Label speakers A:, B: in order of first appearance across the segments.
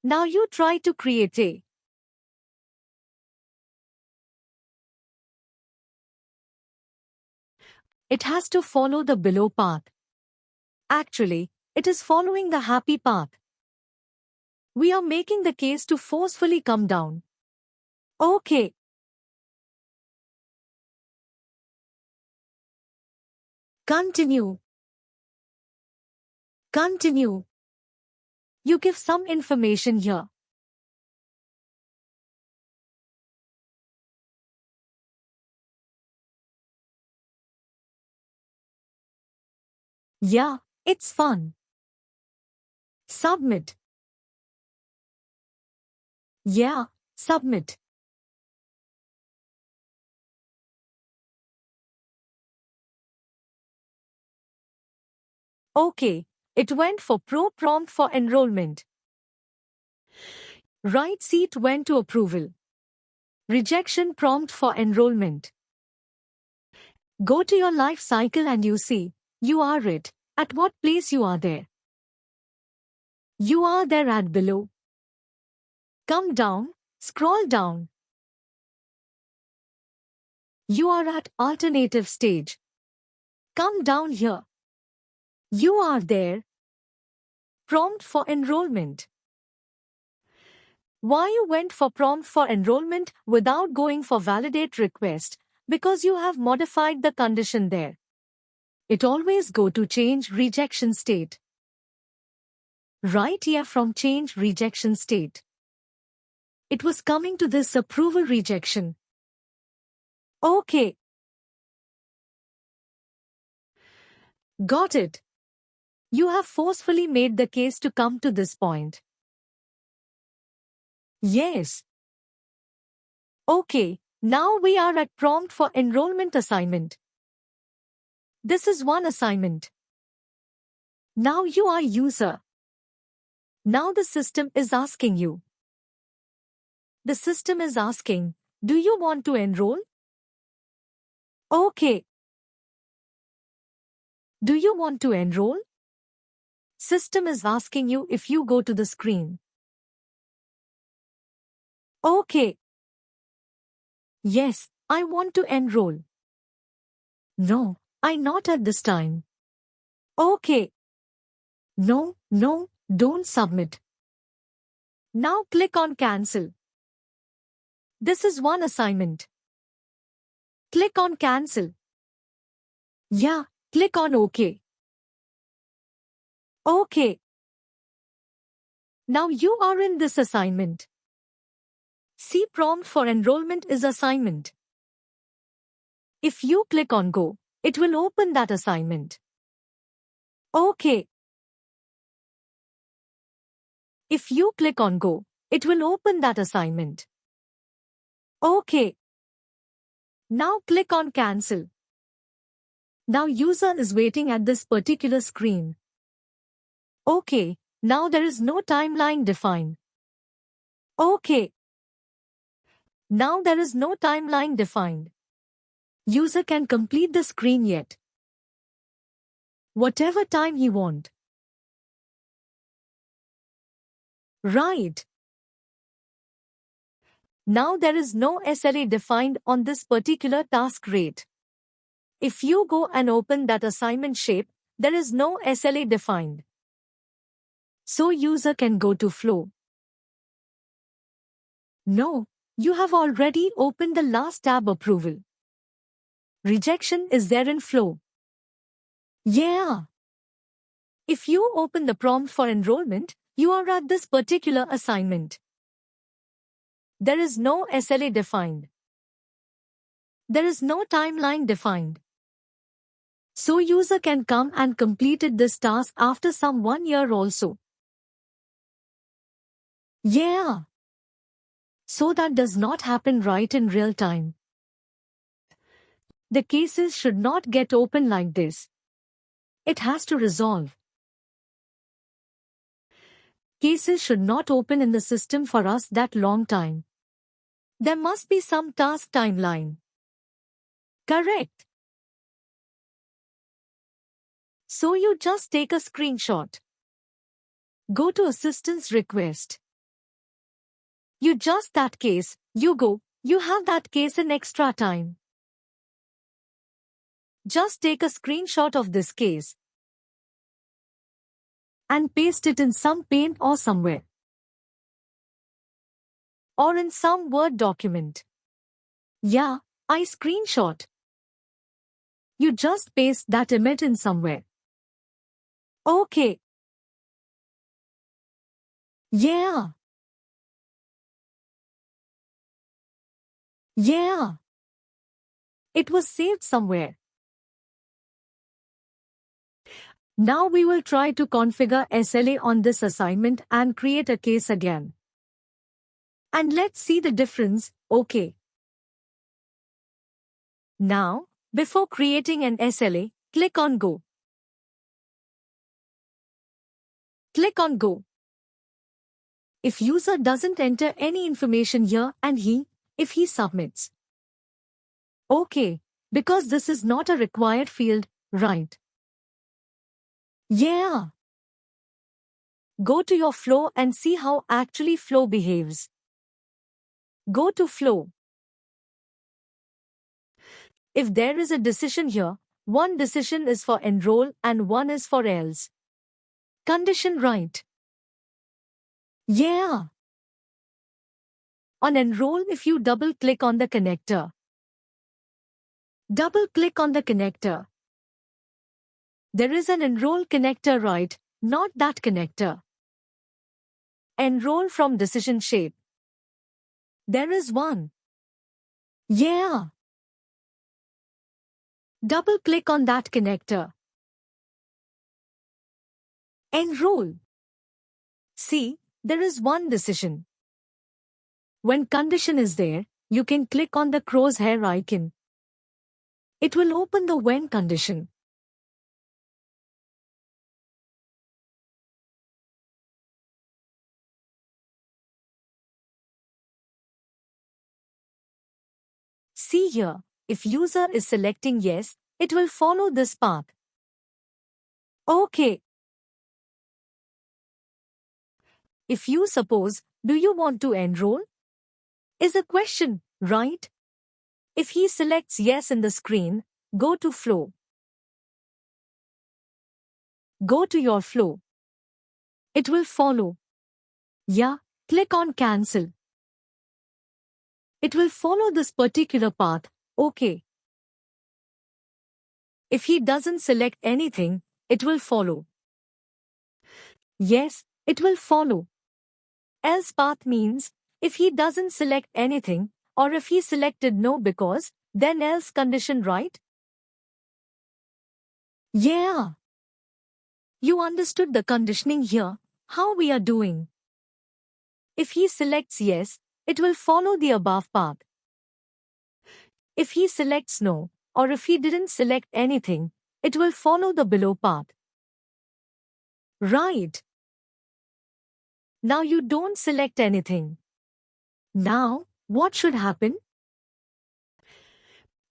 A: Now you try to create a. It has to follow the below path. Actually, it is following the happy path. We are making the case to forcefully come down. Okay. Continue. Continue. You give some information here. Yeah, it's fun. Submit. Yeah, submit. Okay, it went for pro prompt for enrollment. Right seat went to approval. Rejection prompt for enrollment. Go to your life cycle and you see, you are it. At what place you are there? You are there at below. Come down, scroll down. You are at alternative stage. Come down here. You are there. Prompt for enrollment. Why you went for prompt for enrollment without going for validate request? Because you have modified the condition there. It always go to change rejection state. Right here from change rejection state. It was coming to this approval rejection. Okay. Got it. You have forcefully made the case to come to this point. Yes. Okay, now we are at prompt for enrollment assignment. This is one assignment. Now you are user. Now the system is asking you. The system is asking, do you want to enroll? Okay. Do you want to enroll? System is asking you if you go to the screen. Okay. Yes, I want to enroll. No, I not at this time. Okay. No, don't submit. Now click on cancel. This is one assignment. Click on cancel. Yeah, click on OK. Okay. Now you are in this assignment. See, prompt for enrollment is assignment. If you click on go, it will open that assignment. Okay. If you click on go, it will open that assignment. Okay. Now click on cancel. Now user is waiting at this particular screen. Okay, now there is no timeline defined. Okay. Now there is no timeline defined. User can complete the screen yet. Whatever time he want. Right. Now there is no SLA defined on this particular task rate. If you go and open that assignment shape, there is no SLA defined. So user can go to flow. No, you have already opened the last tab approval. Rejection is there in flow. Yeah. If you open the prompt for enrollment, you are at this particular assignment. There is no SLA defined. There is no timeline defined. So user can come and completed this task after some 1 year also. Yeah. So that does not happen right in real time. The cases should not get open like this. It has to resolve. Cases should not open in the system for us that long time. There must be some task timeline. Correct. So you just take a screenshot. Go to assistance request. You just that case, you go, you have that case in extra time. Just take a screenshot of this case and paste it in some Paint or somewhere. Or in some Word document. Yeah, I screenshot. You just paste that image in somewhere. Okay. Yeah. Yeah. It was saved somewhere. Now we will try to configure SLA on this assignment and create a case again. And let's see the difference, okay. Now, before creating an SLA, click on Go. Click on Go. If user doesn't enter any information here and if he submits. Okay, because this is not a required field, right? Yeah. Go to your flow and see how actually flow behaves. Go to flow. If there is a decision here, one decision is for enroll and one is for else. Condition right. Yeah. On enroll, if you double-click on the connector. Double-click on the connector. There is an enroll connector, right? Not that connector. Enroll from decision shape. There is one. Yeah. Double-click on that connector. Enroll. See, there is one decision. When condition is there, you can click on the crosshair icon. It will open the when condition. See here, if user is selecting yes, it will follow this path. Okay. If you suppose, do you want to enroll? Is a question, right? If he selects yes in the screen, go to flow. Go to your flow. It will follow. Yeah, click on cancel. It will follow this particular path, okay. If he doesn't select anything, it will follow. Yes, it will follow. Else path means, if he doesn't select anything, or if he selected no because, then else condition right? Yeah. You understood the conditioning here, how we are doing. If he selects yes, it will follow the above path. If he selects no, or if he didn't select anything, it will follow the below path. Right. Now you don't select anything. Now, what should happen?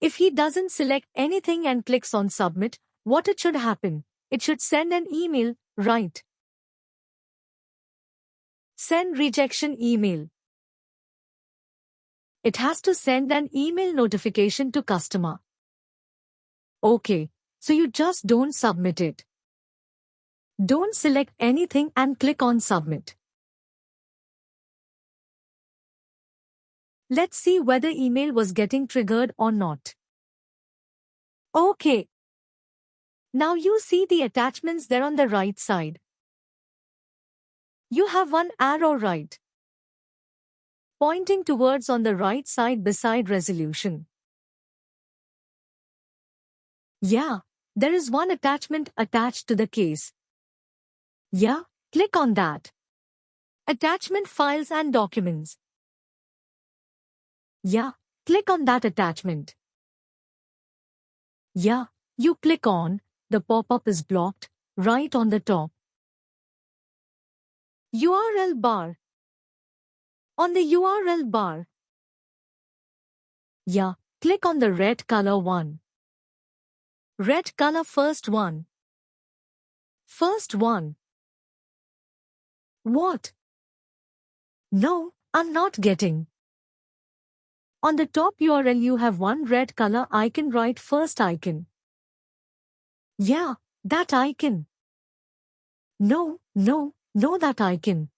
A: If he doesn't select anything and clicks on submit, what it should happen? It should send an email, right? Send rejection email. It has to send an email notification to customer. Okay, so you just don't submit it. Don't select anything and click on submit. Let's see whether email was getting triggered or not. Okay. Now you see the attachments there on the right side. You have one arrow right, pointing towards on the right side beside resolution. Yeah, there is one attachment attached to the case. Yeah, click on that. Attachment files and documents. Yeah, click on that attachment. Yeah, you click on, the pop-up is blocked, right on the top. URL bar. On the URL bar. Yeah, click on the red color one. Red color first one. First one. What? No, I'm not getting. On the top URL you have one red color icon, right? First icon. Yeah, that icon. No, that icon.